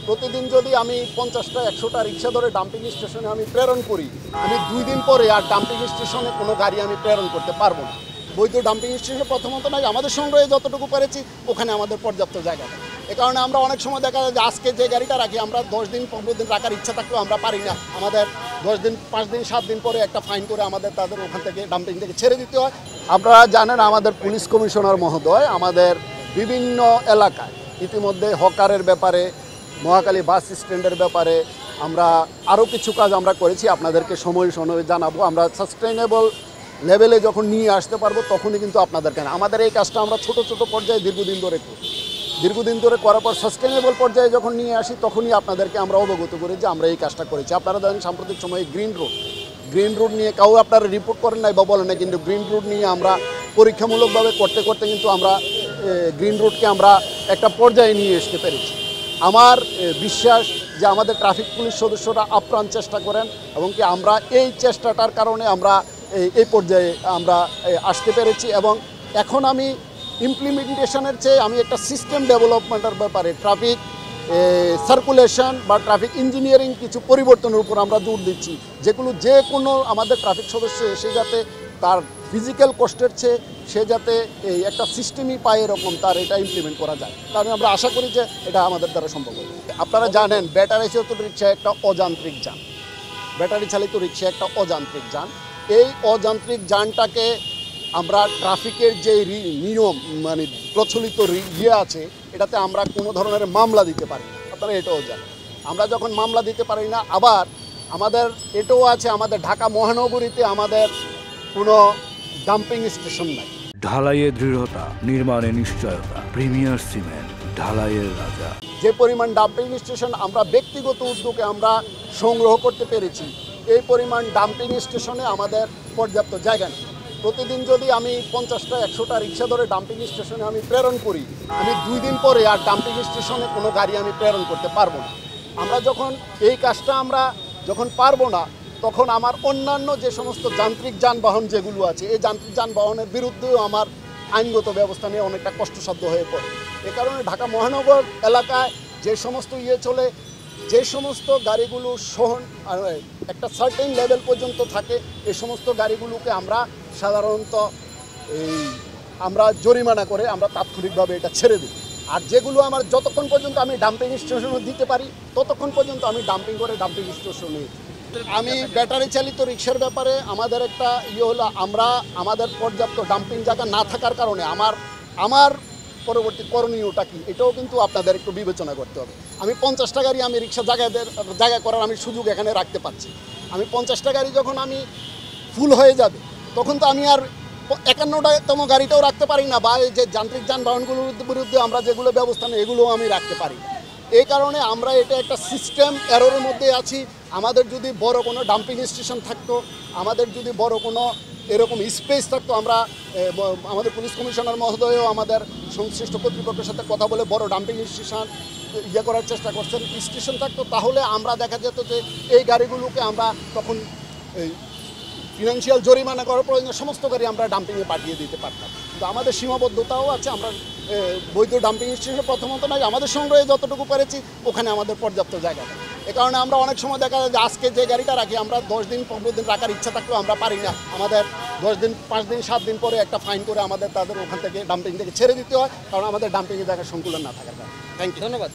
প্রতিদিন যদি আমি 50টা 100টা রিক্সা ধরে ডাম্পিং স্টেশনে আমি প্রেরণ করি, আমি 2 দিন পরে আর ডাম্পিং স্টেশনে কোনো গাড়ি আমি প্রেরণ করতে পারবো না। বৈধ ডাম্পিং স্টেশনে প্রথমত নয়, আমাদের সংগ্রহে যতটুকু পেরেছি ওখানে আমাদের পর্যাপ্ত জায়গা নেই। এ কারণে আমরা অনেক সময় দেখা যায় যে আজকে যে গাড়িটা রাখি আমরা 10 দিন 15 দিন রাখার ইচ্ছা থাকলেও আমরা পারি না। আমাদের 10 দিন 5 দিন 7 দিন পরে একটা ফাইন করে আমাদের তাদের ওখান থেকে ডাম্পিং থেকে ছেড়ে দিতে হয়। আপনারা জানেন আমাদের পুলিশ কমিশনার মহোদয় আমাদের বিভিন্ন এলাকায় ইতিমধ্যে হকারের ব্যাপারে, মহাখালী বাস স্ট্যান্ডের ব্যাপারে আমরা আরও কিছু কাজ আমরা করেছি, আপনাদেরকে সময় জানাবো। আমরা সাস্টেইনেবল লেভেলে যখন নিয়ে আসতে পারবো তখনই কিন্তু আপনাদেরকে আমাদের এই কাজটা আমরা ছোট ছোট পর্যায়ে দীর্ঘদিন ধরে করার পর সাস্টেইনেবল পর্যায়ে যখন নিয়ে আসি তখনই আপনাদেরকে আমরা অবগত করি যে আমরা এই কাজটা করেছি। আপনারা জানেন সাম্প্রতিক সময়ে গ্রিন রুট নিয়ে কাউ আপনারা রিপোর্ট করেন নাই বা বলেন না, কিন্তু গ্রিন রুট নিয়ে আমরা পরীক্ষামূলকভাবে করতে কিন্তু আমরা গ্রিন রুটকে আমরা একটা পর্যায়ে নিয়ে আসতে পেরেছি। আমার বিশ্বাস যে আমাদের ট্রাফিক পুলিশ সদস্যরা আপ্রাণ চেষ্টা করেন এবং কি আমরা এই চেষ্টাটার কারণে আমরা এই পর্যায়ে আমরা আসতে পেরেছি। এবং এখন আমি ইমপ্লিমেন্টেশনের চেয়ে আমি একটা সিস্টেম ডেভেলপমেন্টের ব্যাপারে ট্রাফিক সার্কুলেশন বা ট্রাফিক ইঞ্জিনিয়ারিং কিছু পরিবর্তনের উপর আমরা জোর দিচ্ছি, যেগুলো যে কোনো আমাদের ট্রাফিক সদস্য এসে যাতে তার ফিজিক্যাল কষ্টের চেয়ে সে যাতে এই একটা সিস্টেমই পায় এরকম তার এটা ইমপ্লিমেন্ট করা যায়। কারণ আমরা আশা করি যে এটা আমাদের দ্বারা সম্ভব হবে। আপনারা জানেন ব্যাটারি চালিত রিক্সা একটা অযান্ত্রিক যান, এই অযান্ত্রিক যানটাকে আমরা ট্রাফিকের যে নিয়ম মানে প্রচলিত আছে এটাতে আমরা কোনো ধরনের মামলা দিতে পারি না। আপনারা এটাও জানেন আমরা যখন মামলা দিতে পারি না, আবার আমাদের এটাও আছে আমাদের ঢাকা মহানগরীতে আমাদের কোনো ডাম্পিং স্টেশন নাই। ঢালাইয়ে দৃঢ়তা, নির্মাণে নিশ্চয়তা, প্রিমিয়ার সিমেন্ট, ঢালাইয়ের রাজা। যে পরিমাণ ডাম্পিং স্টেশন আমরা ব্যক্তিগত উদ্যোগে আমরা সংগ্রহ করতে পেরেছি, এই পরিমাণ ডাম্পিং স্টেশনে আমাদের পর্যাপ্ত জায়গা নেই। প্রতিদিন যদি আমি 50টা 100টা রিক্সা ধরে ডাম্পিং স্টেশনে আমি প্রেরণ করি, আমি 2 দিন পরে আর ডাম্পিং স্টেশনে কোনো গাড়ি আমি প্রেরণ করতে পারবো না। আমরা যখন এই কাজটা আমরা যখন পারবো না, তখন আমার অন্যান্য যে সমস্ত যান্ত্রিক যানবাহন যেগুলো আছে এই যান্ত্রিক যানবাহনের বিরুদ্ধেও আমার আইনগত ব্যবস্থা নিয়ে অনেকটা কষ্টসাধ্য হয়ে পড়ে। এ কারণে ঢাকা মহানগর এলাকায় যে সমস্ত চলে, যে সমস্ত গাড়িগুলো একটা সার্টেন লেভেল পর্যন্ত থাকে, এই সমস্ত গাড়িগুলোকে আমরা সাধারণত আমরা জরিমানা করে আমরা তাৎক্ষণিকভাবে এটা ছেড়ে দিই। আর যেগুলো আমার যতক্ষণ পর্যন্ত আমি ডাম্পিং স্টেশনে দিতে পারি ততক্ষণ পর্যন্ত আমি ডাম্পিং স্টেশনে। আমি ব্যাটারি চালিত রিক্সার ব্যাপারে আমাদের একটা হলো আমরা আমাদের পর্যাপ্ত ডাম্পিং জায়গা না থাকার কারণে আমার পরবর্তী করণীয়টা কি এটাও কিন্তু আপনাদের একটু বিবেচনা করতে হবে। আমি 50টা গাড়ি আমি রিক্সা জায়গা করার আমি সুযোগ এখানে রাখতে পারছি। আমি 50টা গাড়ি যখন আমি ফুল হয়ে যাবে তখন তো আমি আর 51তম গাড়িটাও রাখতে পারি না, বা এই যে যান্ত্রিক যানবাহনগুলোর বিরুদ্ধে আমরা যেগুলো ব্যবস্থা নেই এগুলোও আমি রাখতে পারি না। এই কারণে আমরা এটা একটা সিস্টেম এররের মধ্যে আছি। আমাদের যদি বড় কোনো ডাম্পিং স্টেশন থাকতো, আমাদের যদি বড় কোনো এরকম স্পেস থাকতো, আমরা আমাদের পুলিশ কমিশনার মহোদয়ও আমাদের সংশ্লিষ্ট কর্তৃপক্ষের সাথে কথা বলে বড় ডাম্পিং স্টেশন করার চেষ্টা করছেন, স্টেশন থাকতো, তাহলে আমরা দেখা যেত যে এই গাড়িগুলোকে আমরা তখন ফিনান্সিয়াল জরিমানা করার প্রয়োজনে সমস্ত গাড়ি আমরা ডাম্পিংয়ে পাঠিয়ে দিতে পারতাম। কিন্তু আমাদের সীমাবদ্ধতাও আছে। আমরা বৈধ ডাম্পিং স্টেশনে প্রথমত নয়, আমাদের সংগ্রহে যতটুকু পেরেছি ওখানে আমাদের পর্যাপ্ত জায়গা নেই। এ কারণে আমরা অনেক সময় দেখা যায় যে আজকে যে গাড়িটা রাখি আমরা 10 দিন 15 দিন রাখার ইচ্ছা থাকলেও আমরা পারি না। আমাদের 10 দিন 5 দিন 7 দিন পরে একটা ফাইন করে আমাদের তাদের ওখান থেকে ডাম্পিং থেকে ছেড়ে দিতে হয়, কারণ আমাদের ডাম্পিংয়ের জায়গার সংকুলন না থাকার কারণে। থ্যাংক ইউ, ধন্যবাদ।